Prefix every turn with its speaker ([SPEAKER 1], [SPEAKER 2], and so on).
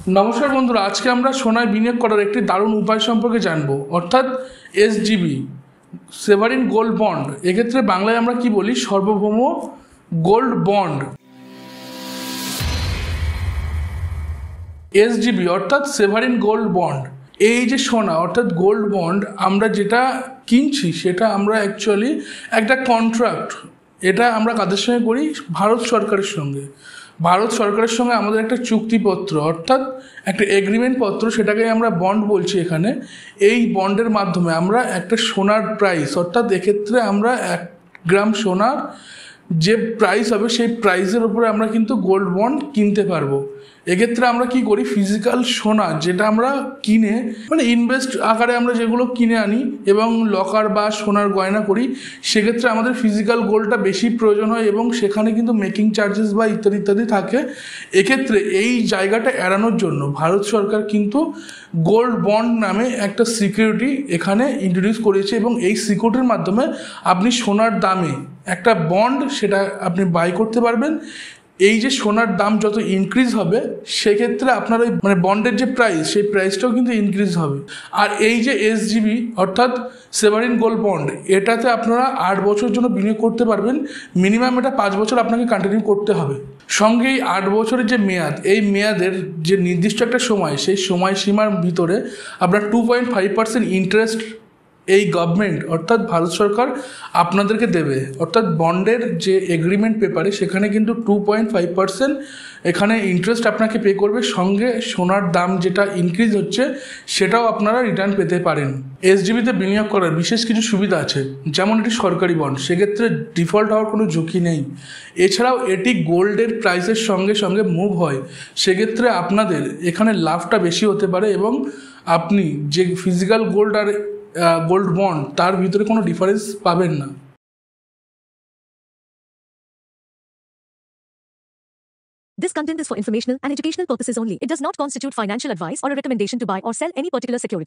[SPEAKER 1] নমস্কার বন্ধুরা, আজকে আমরা সোনায় বিনিয়োগ করার একটি দারুণ উপায় সম্পর্কে জানব, অর্থাৎ এসজিবি, সেভারিন গোল্ড বন্ড। এক্ষেত্রে বাংলায় আমরা কি বলি? সার্বভৌম গোল্ড বন্ড। এসজিবি অর্থাৎ সেভারিন গোল্ড বন্ড। এই যে সোনা অর্থাৎ গোল্ড বন্ড আমরা যেটা কিনছি সেটা আমরা অ্যাকচুয়ালি একটা কন্ট্রাক্ট, এটা আমরা কাদের সঙ্গে করি? ভারত সরকারের সঙ্গে। ভারত সরকারের সঙ্গে আমাদের একটা চুক্তিপত্র অর্থাৎ একটা এগ্রিমেন্ট পত্র, সেটাকে আমরা বন্ড বলছি এখানে। এই বন্ডের মাধ্যমে আমরা একটা সোনার প্রাইস, অর্থাৎ এক্ষেত্রে আমরা 1 গ্রাম সোনার যে প্রাইস হবে সেই প্রাইসের উপরে আমরা কিন্তু গোল্ড বন্ড কিনতে পারবো। এক্ষেত্রে আমরা কি করি? ফিজিক্যাল সোনা যেটা আমরা কিনে ইনভেস্ট আকারে আমরা যেগুলো কিনে আনি এবং লকার বা সোনার গয়না করি, সেক্ষেত্রে আমাদের ফিজিক্যাল গোল্ডটা বেশি প্রয়োজন হয় এবং সেখানে কিন্তু মেকিং চার্জেস বা ইত্যাদি ইত্যাদি থাকে। এক্ষেত্রে এই জায়গাটা এড়ানোর জন্য ভারত সরকার কিন্তু গোল্ড বন্ড নামে একটা সিকিউরিটি এখানে ইন্ট্রোডিউস করেছে এবং এই সিকিউরিটির মাধ্যমে আপনি সোনার দামে একটা বন্ড সেটা আপনি বাই করতে পারবেন। এই যে সোনার দাম যত ইনক্রিজ হবে সেক্ষেত্রে আপনার ওই বন্ডের যে প্রাইস, সেই প্রাইসটাও কিন্তু ইনক্রিজ হবে। আর এই যে এসজিবি অর্থাৎ সেভারিন গোল্ড বন্ড, এটাতে আপনারা 8 বছরের জন্য বিনিয়োগ করতে পারবেন। মিনিমাম এটা 5 বছর আপনাকে কন্টিনিউ করতে হবে। সঙ্গে এই 8 বছরের যে মেয়াদ, এই মেয়াদের যে নির্দিষ্ট একটা সময়, সেই সময়সীমার ভিতরে আপনার 2.5% ইন্টারেস্ট এই গভর্নমেন্ট অর্থাৎ ভারত সরকার আপনাদেরকে দেবে। অর্থাৎ বন্ডের যে এগ্রিমেন্ট পেপারে সেখানে কিন্তু 2.5% এখানে ইন্টারেস্ট আপনাকে পে করবে। সঙ্গে সোনার দাম যেটা ইনক্রিজ হচ্ছে সেটাও আপনারা রিটার্ন পেতে পারেন। এসজিবিতে বিনিয়োগ করার বিশেষ কিছু সুবিধা আছে, যেমন এটি সরকারি বন্ড, সেক্ষেত্রে ডিফল্ট হওয়ার কোনো ঝুঁকি নেই। এছাড়াও এটি গোল্ডের প্রাইসের সঙ্গে সঙ্গে মুভ হয়, সেক্ষেত্রে আপনাদের এখানে লাভটা বেশি হতে পারে এবং আপনি যে ফিজিক্যাল গোল্ড আর গোল্ড বন্ড তার ভিতরে কোনো ডিফারেন্স পাবেন না।
[SPEAKER 2] This content is for informational and educational purposes only. It does not constitute financial advice or a recommendation to buy or sell any particular security.